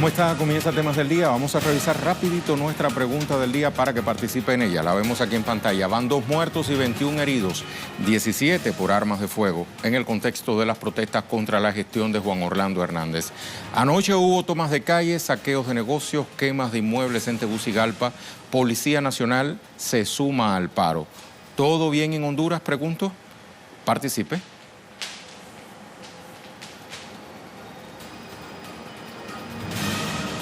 ¿Cómo está? Comienza Temas del Día. Vamos a revisar rapidito nuestra pregunta del día para que participe en ella. La vemos aquí en pantalla. Van 2 muertos y 21 heridos, 17 por armas de fuego, en el contexto de las protestas contra la gestión de Juan Orlando Hernández. Anoche hubo tomas de calles, saqueos de negocios, quemas de inmuebles en Tegucigalpa. Policía Nacional se suma al paro. ¿Todo bien en Honduras? Pregunto. Participe.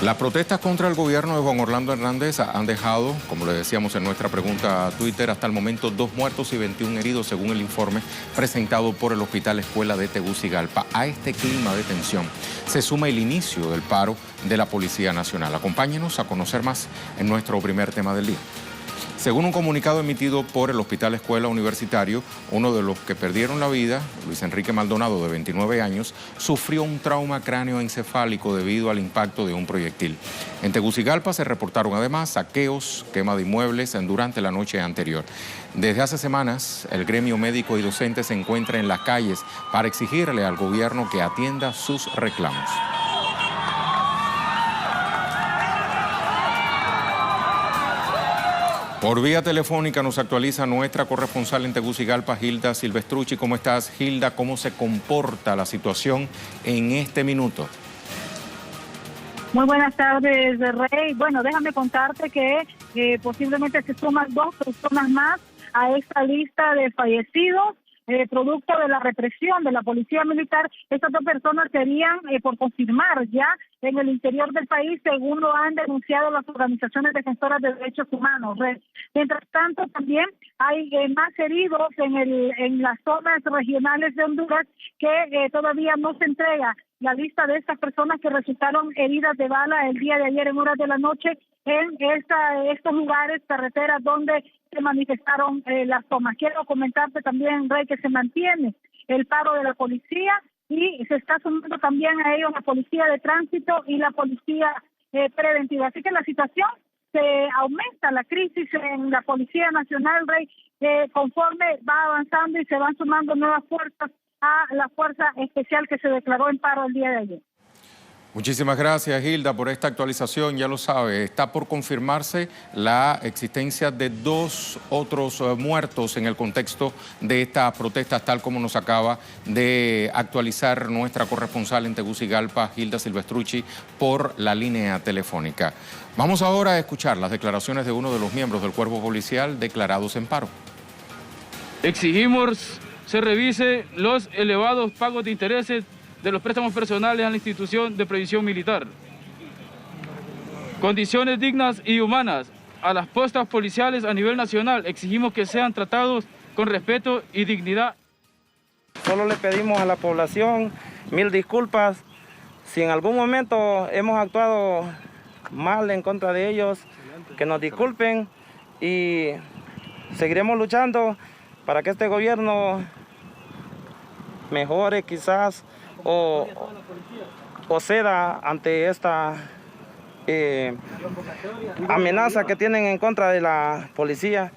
Las protestas contra el gobierno de Juan Orlando Hernández han dejado, como le decíamos en nuestra pregunta a Twitter, hasta el momento 2 muertos y 21 heridos, según el informe presentado por el Hospital Escuela de Tegucigalpa. A este clima de tensión se suma el inicio del paro de la Policía Nacional. Acompáñenos a conocer más en nuestro primer tema del día. Según un comunicado emitido por el Hospital Escuela Universitario, uno de los que perdieron la vida, Luis Enrique Maldonado, de 29 años, sufrió un trauma cráneoencefálico debido al impacto de un proyectil. En Tegucigalpa se reportaron además saqueos, quema de inmuebles durante la noche anterior. Desde hace semanas, el gremio médico y docente se encuentra en las calles para exigirle al gobierno que atienda sus reclamos. Por vía telefónica nos actualiza nuestra corresponsal en Tegucigalpa, Hilda Silvestrucci. ¿Cómo estás, Hilda? ¿Cómo se comporta la situación en este minuto? Muy buenas tardes, Rey. Bueno, déjame contarte que posiblemente se suman 2 personas más a esta lista de fallecidos. Producto de la represión de la policía militar. Estas 2 personas serían por confirmar ya en el interior del país, según lo han denunciado las organizaciones defensoras de derechos humanos. Mientras tanto, también hay más heridos en las zonas regionales de Honduras que todavía no se entrega la lista de estas personas que resultaron heridas de bala el día de ayer en horas de la noche en estos lugares, carreteras donde se manifestaron las tomas. Quiero comentarte también, Rey, que se mantiene el paro de la policía y se está sumando también a ellos la policía de tránsito y la policía preventiva. Así que la situación se aumenta, la crisis en la Policía Nacional, Rey, conforme va avanzando y se van sumando nuevas fuerzas a la fuerza especial que se declaró en paro el día de ayer. Muchísimas gracias, Hilda, por esta actualización. Ya lo sabe, está por confirmarse la existencia de 2 otros muertos en el contexto de estas protestas, tal como nos acaba de actualizar nuestra corresponsal en Tegucigalpa, Hilda Silvestrucci, por la línea telefónica. Vamos ahora a escuchar las declaraciones de uno de los miembros del cuerpo policial declarados en paro. Exigimos se revise los elevados pagos de intereses de los préstamos personales a la institución de previsión militar. Condiciones dignas y humanas a las postas policiales a nivel nacional. Exigimos que sean tratados con respeto y dignidad. Solo le pedimos a la población 1000 disculpas. Si en algún momento hemos actuado mal en contra de ellos, que nos disculpen y seguiremos luchando para que este gobierno mejore quizás o ceda ante esta amenaza que tienen en contra de la policía.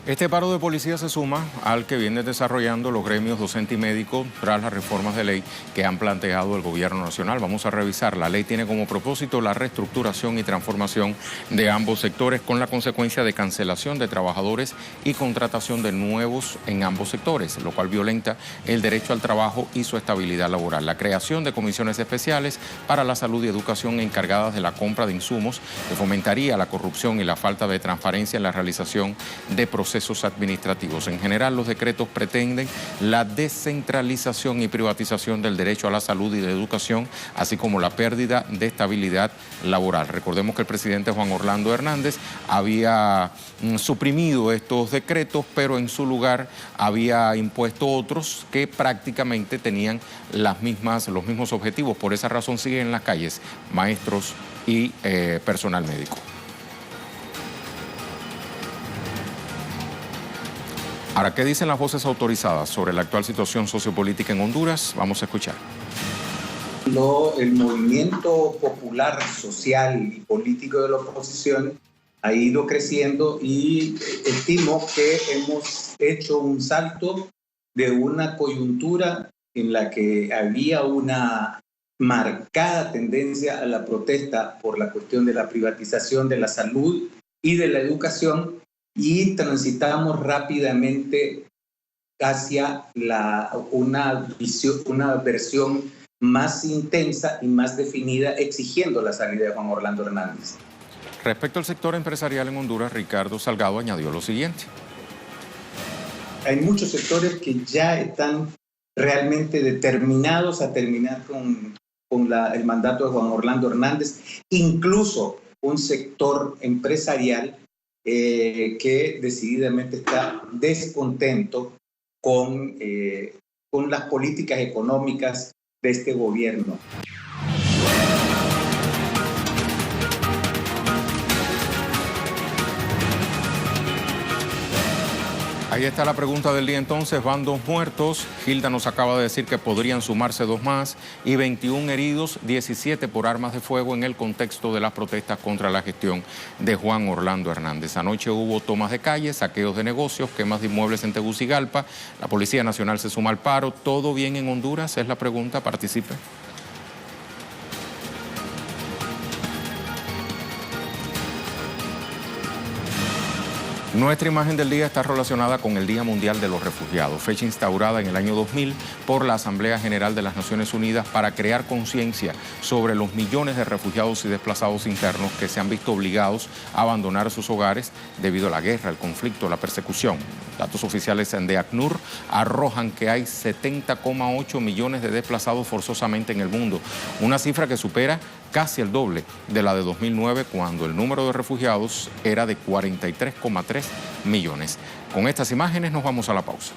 Este paro de policía se suma al que viene desarrollando los gremios docente y médico tras las reformas de ley que han planteado el gobierno nacional. Vamos a revisar. La ley tiene como propósito la reestructuración y transformación de ambos sectores con la consecuencia de cancelación de trabajadores y contratación de nuevos en ambos sectores, lo cual violenta el derecho al trabajo y su estabilidad laboral. La creación de comisiones especiales para la salud y educación encargadas de la compra de insumos que fomentaría la corrupción y la falta de transparencia en la realización de procesos administrativos. En general, los decretos pretenden la descentralización y privatización del derecho a la salud y de educación, así como la pérdida de estabilidad laboral. Recordemos que el presidente Juan Orlando Hernández había suprimido estos decretos, pero en su lugar había impuesto otros que prácticamente tenían los mismos objetivos. Por esa razón siguen en las calles maestros y personal médico. Ahora, ¿qué dicen las voces autorizadas sobre la actual situación sociopolítica en Honduras? Vamos a escuchar. El movimiento popular, social y político de la oposición ha ido creciendo y estimo que hemos hecho un salto de una coyuntura en la que había una marcada tendencia a la protesta por la cuestión de la privatización de la salud y de la educación, y transitamos rápidamente hacia una versión más intensa y más definida, exigiendo la salida de Juan Orlando Hernández. Respecto al sector empresarial en Honduras, Ricardo Salgado añadió lo siguiente. Hay muchos sectores que ya están realmente determinados a terminar con el mandato de Juan Orlando Hernández, incluso un sector empresarial que decididamente está descontento con las políticas económicas de este gobierno. Ahí está la pregunta del día entonces. Van 2 muertos. Gilda nos acaba de decir que podrían sumarse 2 más y 21 heridos, 17 por armas de fuego en el contexto de las protestas contra la gestión de Juan Orlando Hernández. Anoche hubo tomas de calles, saqueos de negocios, quemas de inmuebles en Tegucigalpa. La Policía Nacional se suma al paro. ¿Todo bien en Honduras? Es la pregunta. Participe. Nuestra imagen del día está relacionada con el Día Mundial de los Refugiados, fecha instaurada en el año 2000 por la Asamblea General de las Naciones Unidas para crear conciencia sobre los millones de refugiados y desplazados internos que se han visto obligados a abandonar sus hogares debido a la guerra, el conflicto, la persecución. Datos oficiales de ACNUR arrojan que hay 70,8 millones de desplazados forzosamente en el mundo, una cifra que supera casi el doble de la de 2009, cuando el número de refugiados era de 43,3 millones. Con estas imágenes nos vamos a la pausa.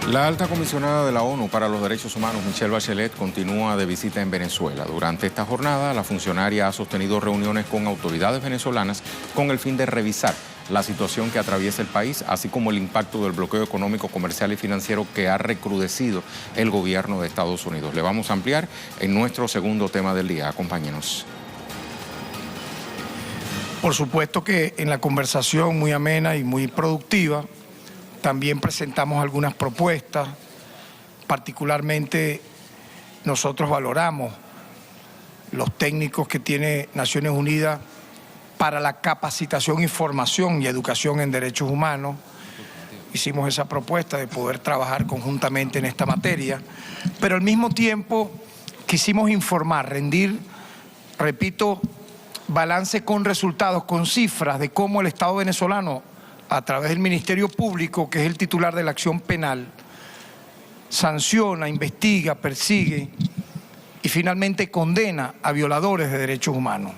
La alta comisionada de la ONU para los Derechos Humanos, Michelle Bachelet, continúa de visita en Venezuela. Durante esta jornada, la funcionaria ha sostenido reuniones con autoridades venezolanas con el fin de revisar la situación que atraviesa el país, así como el impacto del bloqueo económico, comercial y financiero que ha recrudecido el gobierno de Estados Unidos. Le vamos a ampliar en nuestro segundo tema del día. Acompáñenos. Por supuesto que en la conversación muy amena y muy productiva, también presentamos algunas propuestas. Particularmente nosotros valoramos los técnicos que tiene Naciones Unidas para la capacitación y formación y educación en derechos humanos. Hicimos esa propuesta de poder trabajar conjuntamente en esta materia, pero al mismo tiempo quisimos informar, rendir, repito, balance con resultados, con cifras de cómo el Estado venezolano, a través del Ministerio Público, que es el titular de la acción penal, sanciona, investiga, persigue y finalmente condena a violadores de derechos humanos.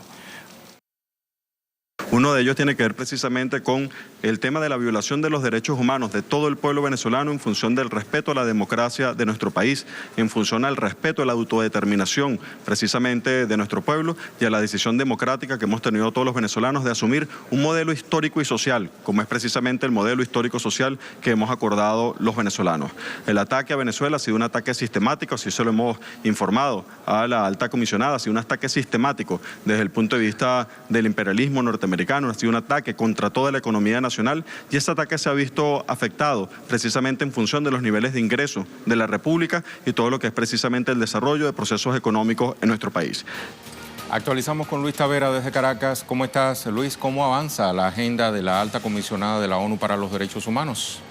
Uno de ellos tiene que ver precisamente con el tema de la violación de los derechos humanos de todo el pueblo venezolano en función del respeto a la democracia de nuestro país, en función al respeto a la autodeterminación precisamente de nuestro pueblo y a la decisión democrática que hemos tenido todos los venezolanos de asumir un modelo histórico y social, como es precisamente el modelo histórico social que hemos acordado los venezolanos. El ataque a Venezuela ha sido un ataque sistemático, así se lo hemos informado a la alta comisionada, ha sido un ataque sistemático desde el punto de vista del imperialismo norteamericano, ha sido un ataque contra toda la economía nacional y este ataque se ha visto afectado precisamente en función de los niveles de ingreso de la República y todo lo que es precisamente el desarrollo de procesos económicos en nuestro país. Actualizamos con Luis Tavera desde Caracas. ¿Cómo estás, Luis? ¿Cómo avanza la agenda de la alta comisionada de la ONU para los Derechos Humanos?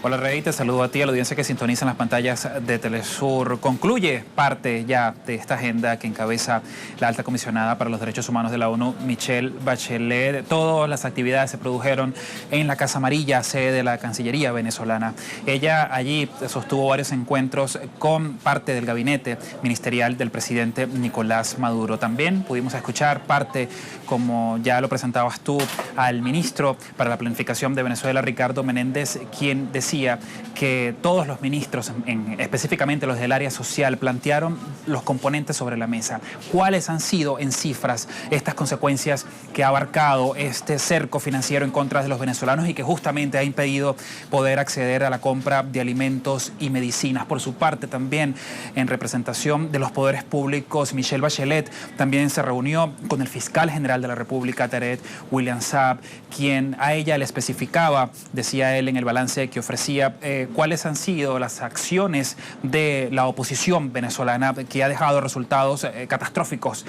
Hola Rey, te saludo a ti, a la audiencia que sintoniza en las pantallas de Telesur. Concluye parte ya de esta agenda que encabeza la alta comisionada para los derechos humanos de la ONU, Michelle Bachelet. Todas las actividades se produjeron en la Casa Amarilla, sede de la Cancillería venezolana. Ella allí sostuvo varios encuentros con parte del gabinete ministerial del presidente Nicolás Maduro. También pudimos escuchar parte, como ya lo presentabas tú, al ministro para la planificación de Venezuela, Ricardo Menéndez, quien decía decía que todos los ministros, específicamente los del área social, plantearon los componentes sobre la mesa. ¿Cuáles han sido en cifras estas consecuencias que ha abarcado este cerco financiero en contra de los venezolanos y que justamente ha impedido poder acceder a la compra de alimentos y medicinas? Por su parte, también en representación de los poderes públicos, Michelle Bachelet también se reunió con el fiscal general de la República, Tarek William Saab, quien a ella le especificaba, decía él en el balance que ofrecía, cuáles han sido las acciones de la oposición venezolana que ha dejado resultados catastróficos,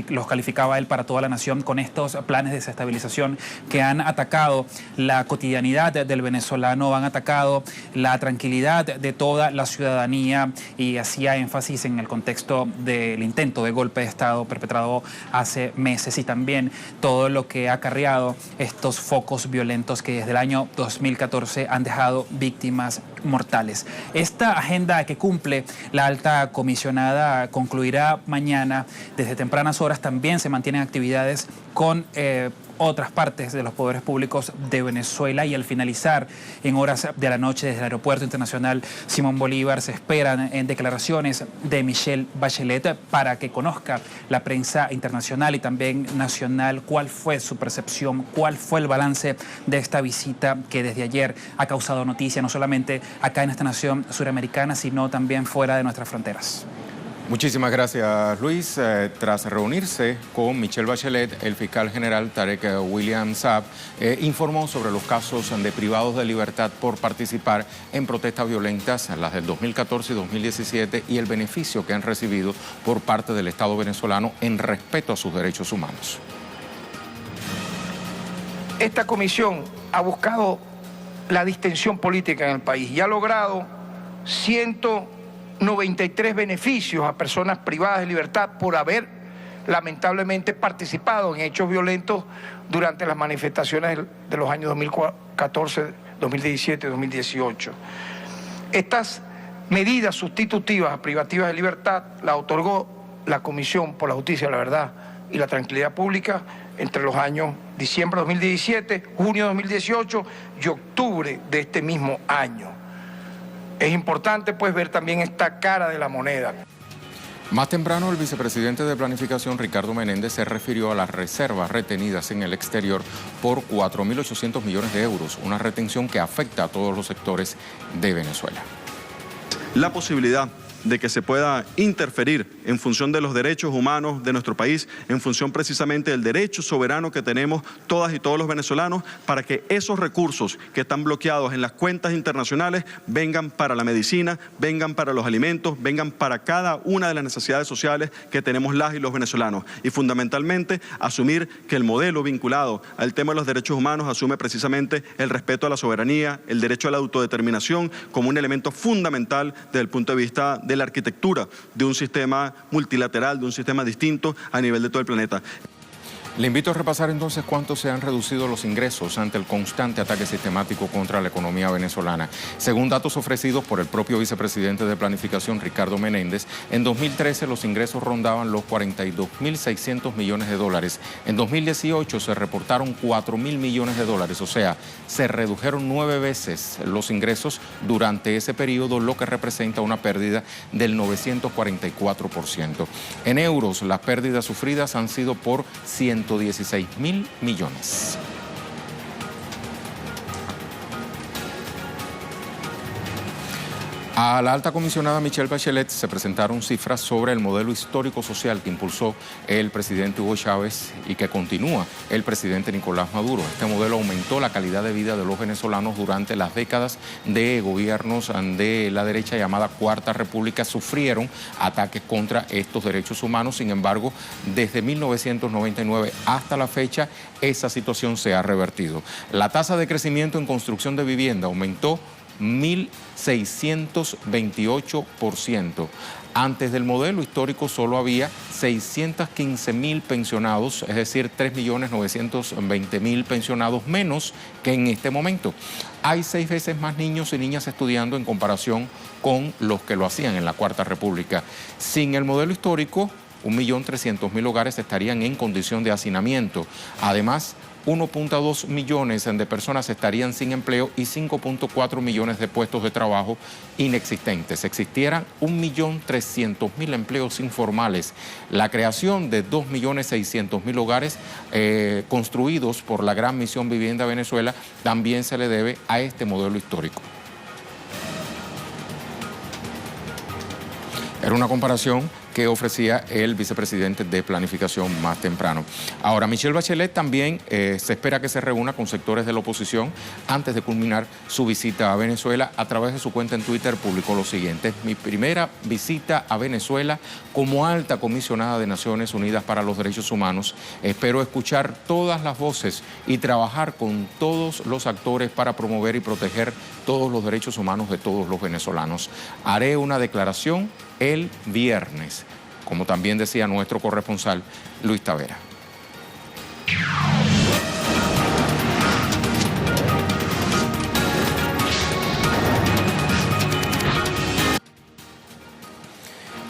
los calificaba él, para toda la nación, con estos planes de desestabilización que han atacado la cotidianidad del venezolano, han atacado la tranquilidad de toda la ciudadanía, y hacía énfasis en el contexto del intento de golpe de Estado perpetrado hace meses, y también todo lo que ha acarreado estos focos violentos que desde el año 2014 han dejado víctimas mortales. Esta agenda que cumple la alta comisionada concluirá mañana. Desde tempranas horas también se mantienen actividades con otras partes de los poderes públicos de Venezuela, y al finalizar en horas de la noche desde el Aeropuerto Internacional Simón Bolívar se esperan en declaraciones de Michelle Bachelet para que conozca la prensa internacional y también nacional cuál fue su percepción, cuál fue el balance de esta visita que desde ayer ha causado noticia no solamente acá en esta nación suramericana, sino también fuera de nuestras fronteras. Muchísimas gracias, Luis. Tras reunirse con Michelle Bachelet, el fiscal general Tarek William Saab informó sobre los casos de privados de libertad por participar en protestas violentas, las del 2014 y 2017, y el beneficio que han recibido por parte del Estado venezolano en respeto a sus derechos humanos. Esta comisión ha buscado la distensión política en el país y ha logrado 193 beneficios a personas privadas de libertad por haber lamentablemente participado en hechos violentos durante las manifestaciones de los años 2014, 2017 y 2018. Estas medidas sustitutivas a privativas de libertad las otorgó la Comisión por la Justicia, la Verdad y la Tranquilidad Pública entre los años diciembre de 2017, junio de 2018 y octubre de este mismo año. Es importante pues ver también esta cara de la moneda. Más temprano, el vicepresidente de Planificación, Ricardo Menéndez, se refirió a las reservas retenidas en el exterior por 4.800 millones de euros, una retención que afecta a todos los sectores de Venezuela. La posibilidad de que se pueda interferir en función de los derechos humanos de nuestro país, en función precisamente del derecho soberano que tenemos todas y todos los venezolanos, para que esos recursos que están bloqueados en las cuentas internacionales vengan para la medicina, vengan para los alimentos, vengan para cada una de las necesidades sociales que tenemos las y los venezolanos. Y fundamentalmente asumir que el modelo vinculado al tema de los derechos humanos asume precisamente el respeto a la soberanía, el derecho a la autodeterminación como un elemento fundamental desde el punto de vista de la arquitectura de un sistema multilateral, de un sistema distinto a nivel de todo el planeta. Le invito a repasar entonces cuánto se han reducido los ingresos ante el constante ataque sistemático contra la economía venezolana. Según datos ofrecidos por el propio vicepresidente de Planificación, Ricardo Menéndez, en 2013 los ingresos rondaban los 42.600 millones de dólares. En 2018 se reportaron 4.000 millones de dólares, o sea, se redujeron 9 veces los ingresos durante ese periodo, lo que representa una pérdida del 944%. En euros, las pérdidas sufridas han sido por 116.000 millones. A la alta comisionada Michelle Bachelet se presentaron cifras sobre el modelo histórico social que impulsó el presidente Hugo Chávez y que continúa el presidente Nicolás Maduro. Este modelo aumentó la calidad de vida de los venezolanos durante las décadas de gobiernos de la derecha llamada Cuarta República. Sufrieron ataques contra estos derechos humanos. Sin embargo, desde 1999 hasta la fecha, esa situación se ha revertido. La tasa de crecimiento en construcción de vivienda aumentó 1.628%. Antes del modelo histórico solo había 615.000 pensionados, es decir, 3.920.000 pensionados menos que en este momento. Hay 6 veces más niños y niñas estudiando en comparación con los que lo hacían en la Cuarta República. Sin el modelo histórico, 1.300.000 hogares estarían en condición de hacinamiento. Además, 1.2 millones de personas estarían sin empleo y 5.4 millones de puestos de trabajo inexistentes. Existieran 1.300.000 empleos informales. La creación de 2.600.000 hogares construidos por la Gran Misión Vivienda Venezuela también se le debe a este modelo histórico. Era una comparación que ofrecía el vicepresidente de Planificación más temprano. Ahora, Michelle Bachelet también se espera que se reúna con sectores de la oposición antes de culminar su visita a Venezuela. A través de su cuenta en Twitter publicó lo siguiente: mi primera visita a Venezuela como alta comisionada de Naciones Unidas para los Derechos Humanos. Espero escuchar todas las voces y trabajar con todos los actores para promover y proteger todos los derechos humanos de todos los venezolanos. Haré una declaración el viernes, como también decía nuestro corresponsal Luis Tavera.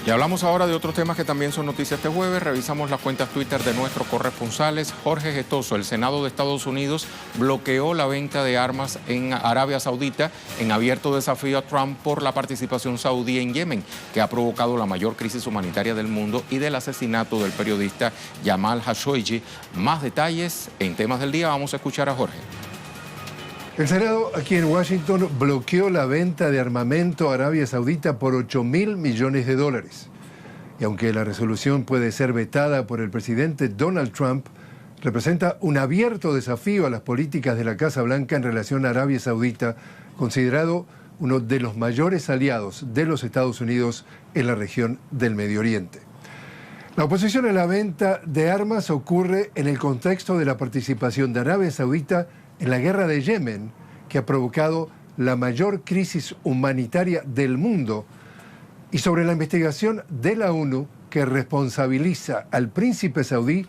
Y hablamos ahora de otros temas que también son noticias este jueves. Revisamos las cuentas Twitter de nuestros corresponsales. Jorge Gestoso, el Senado de Estados Unidos bloqueó la venta de armas en Arabia Saudita en abierto desafío a Trump por la participación saudí en Yemen, que ha provocado la mayor crisis humanitaria del mundo, y del asesinato del periodista Jamal Khashoggi. Más detalles en temas del día. Vamos a escuchar a Jorge. El Senado aquí en Washington bloqueó la venta de armamento a Arabia Saudita por $8.000 millones. Y aunque la resolución puede ser vetada por el presidente Donald Trump, representa un abierto desafío a las políticas de la Casa Blanca en relación a Arabia Saudita, considerado uno de los mayores aliados de los Estados Unidos en la región del Medio Oriente. La oposición a la venta de armas ocurre en el contexto de la participación de Arabia Saudita en la guerra de Yemen, que ha provocado la mayor crisis humanitaria del mundo, y sobre la investigación de la ONU que responsabiliza al príncipe saudí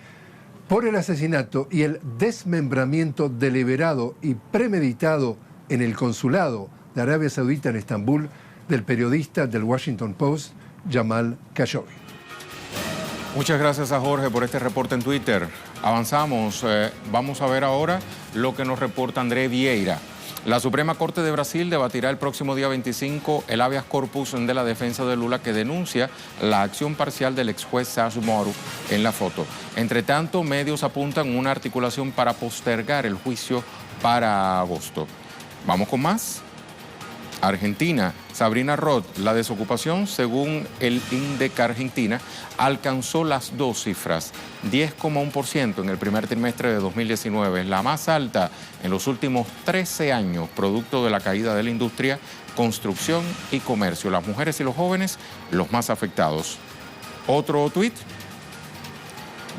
por el asesinato y el desmembramiento deliberado y premeditado en el consulado de Arabia Saudita en Estambul del periodista del Washington Post, Jamal Khashoggi. Muchas gracias a Jorge por este reporte en Twitter. Avanzamos. Vamos a ver ahora lo que nos reporta André Vieira. La Suprema Corte de Brasil debatirá el próximo día 25 el habeas corpus de la defensa de Lula, que denuncia la acción parcial del ex juez Sérgio Moro en la foto. Entre tanto, medios apuntan una articulación para postergar el juicio para agosto. Vamos con más. Argentina, Sabrina Roth, la desocupación, según el INDEC Argentina, alcanzó las dos cifras, 10,1% en el primer trimestre de 2019, la más alta en los últimos 13 años, producto de la caída de la industria, construcción y comercio. Las mujeres y los jóvenes, los más afectados. Otro tuit.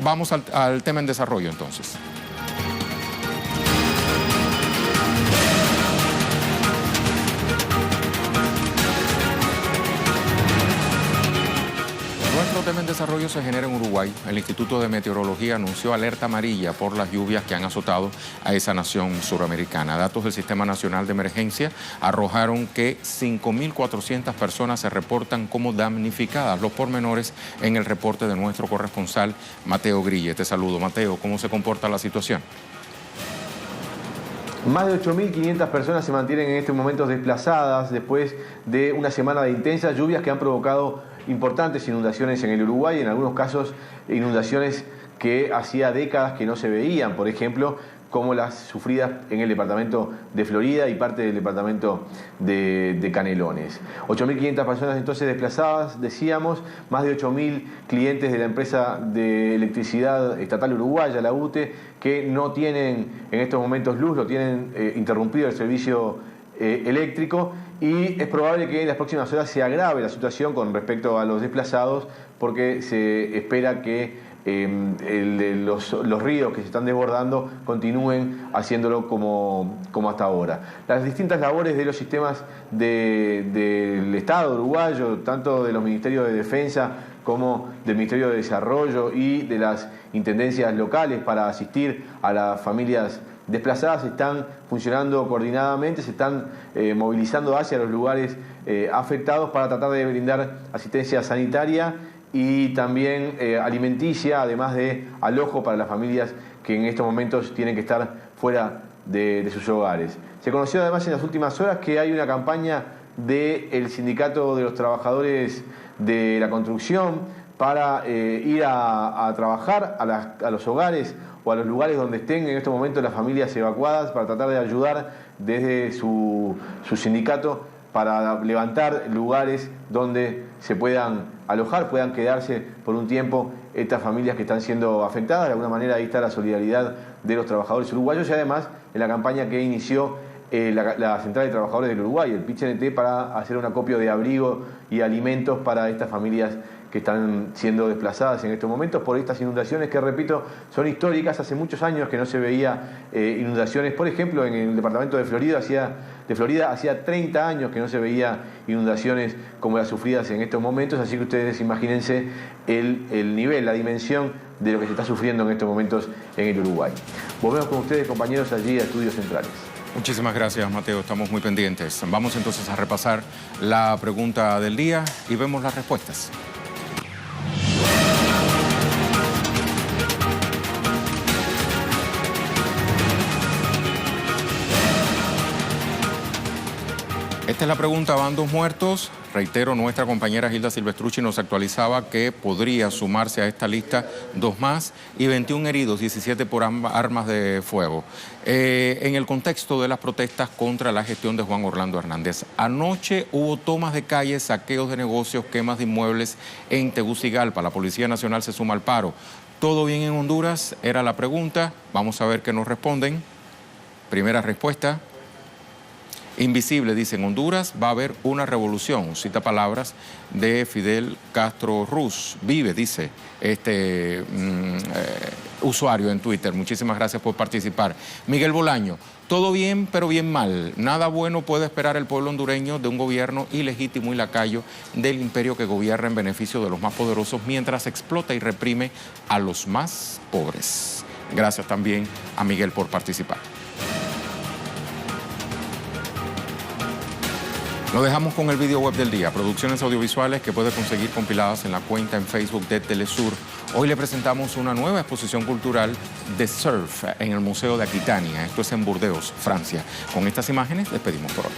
Vamos al tema en desarrollo entonces. Nuestro tema en desarrollo se genera en Uruguay. El Instituto de Meteorología anunció alerta amarilla por las lluvias que han azotado a esa nación suramericana. Datos del Sistema Nacional de Emergencia arrojaron que 5.400 personas se reportan como damnificadas. Los pormenores en el reporte de nuestro corresponsal Mateo Grille. Te saludo, Mateo. ¿Cómo se comporta la situación? Más de 8.500 personas se mantienen en estos momentos desplazadas después de una semana de intensas lluvias que han provocado importantes inundaciones en el Uruguay, en algunos casos inundaciones que hacía décadas que no se veían, por ejemplo, como las sufridas en el departamento de Florida y parte del departamento de Canelones. 8.500 personas entonces desplazadas, decíamos, más de 8.000 clientes de la empresa de electricidad estatal uruguaya, la UTE, que no tienen en estos momentos luz, lo tienen interrumpido el servicio eléctrico, y es probable que en las próximas horas se agrave la situación con respecto a los desplazados, porque se espera que los ríos que se están desbordando continúen haciéndolo como hasta ahora. Las distintas labores de los sistemas del Estado uruguayo, tanto de los ministerios de Defensa como del Ministerio de Desarrollo y de las intendencias locales para asistir a las familias desplazadas, están funcionando coordinadamente, se están movilizando hacia los lugares afectados para tratar de brindar asistencia sanitaria y también alimenticia, además de alojo para las familias que en estos momentos tienen que estar fuera de sus hogares. Se conoció además en las últimas horas que hay una campaña del Sindicato de los Trabajadores de la Construcción para ir a trabajar a los hogares o a los lugares donde estén en estos momentos las familias evacuadas, para tratar de ayudar desde su sindicato para levantar lugares donde se puedan alojar, puedan quedarse por un tiempo estas familias que están siendo afectadas. De alguna manera ahí está la solidaridad de los trabajadores uruguayos y además en la campaña que inició la Central de Trabajadores del Uruguay, el PIT-CNT, para hacer un acopio de abrigo y alimentos para estas familias que están siendo desplazadas en estos momentos por estas inundaciones que, repito, son históricas. Hace muchos años que no se veía inundaciones. Por ejemplo, en el departamento de Florida hacía 30 años que no se veía inundaciones como las sufridas en estos momentos. Así que ustedes imagínense el nivel, la dimensión de lo que se está sufriendo en estos momentos en el Uruguay. Volvemos con ustedes, compañeros, allí a Estudios Centrales. Muchísimas gracias, Mateo. Estamos muy pendientes. Vamos entonces a repasar la pregunta del día y vemos las respuestas. Esta es la pregunta, bandos muertos. Reitero, nuestra compañera Gilda Silvestrucci nos actualizaba que podría sumarse a esta lista 2 más y 21 heridos, 17 por armas de fuego. En el contexto de las protestas contra la gestión de Juan Orlando Hernández, anoche hubo tomas de calles, saqueos de negocios, quemas de inmuebles en Tegucigalpa. La Policía Nacional se suma al paro. ¿Todo bien en Honduras? Era la pregunta. Vamos a ver qué nos responden. Primera respuesta. Invisible, dice, en Honduras va a haber una revolución. Cita palabras de Fidel Castro Ruz. Vive, dice este usuario en Twitter. Muchísimas gracias por participar. Miguel Bolaño, todo bien, pero bien mal. Nada bueno puede esperar el pueblo hondureño de un gobierno ilegítimo y lacayo del imperio que gobierna en beneficio de los más poderosos mientras explota y reprime a los más pobres. Gracias también a Miguel por participar. Lo dejamos con el video web del día, producciones audiovisuales que puede conseguir compiladas en la cuenta en Facebook de Telesur. Hoy le presentamos una nueva exposición cultural de surf en el Museo de Aquitania. Esto es en Burdeos, Francia. Con estas imágenes despedimos por hoy.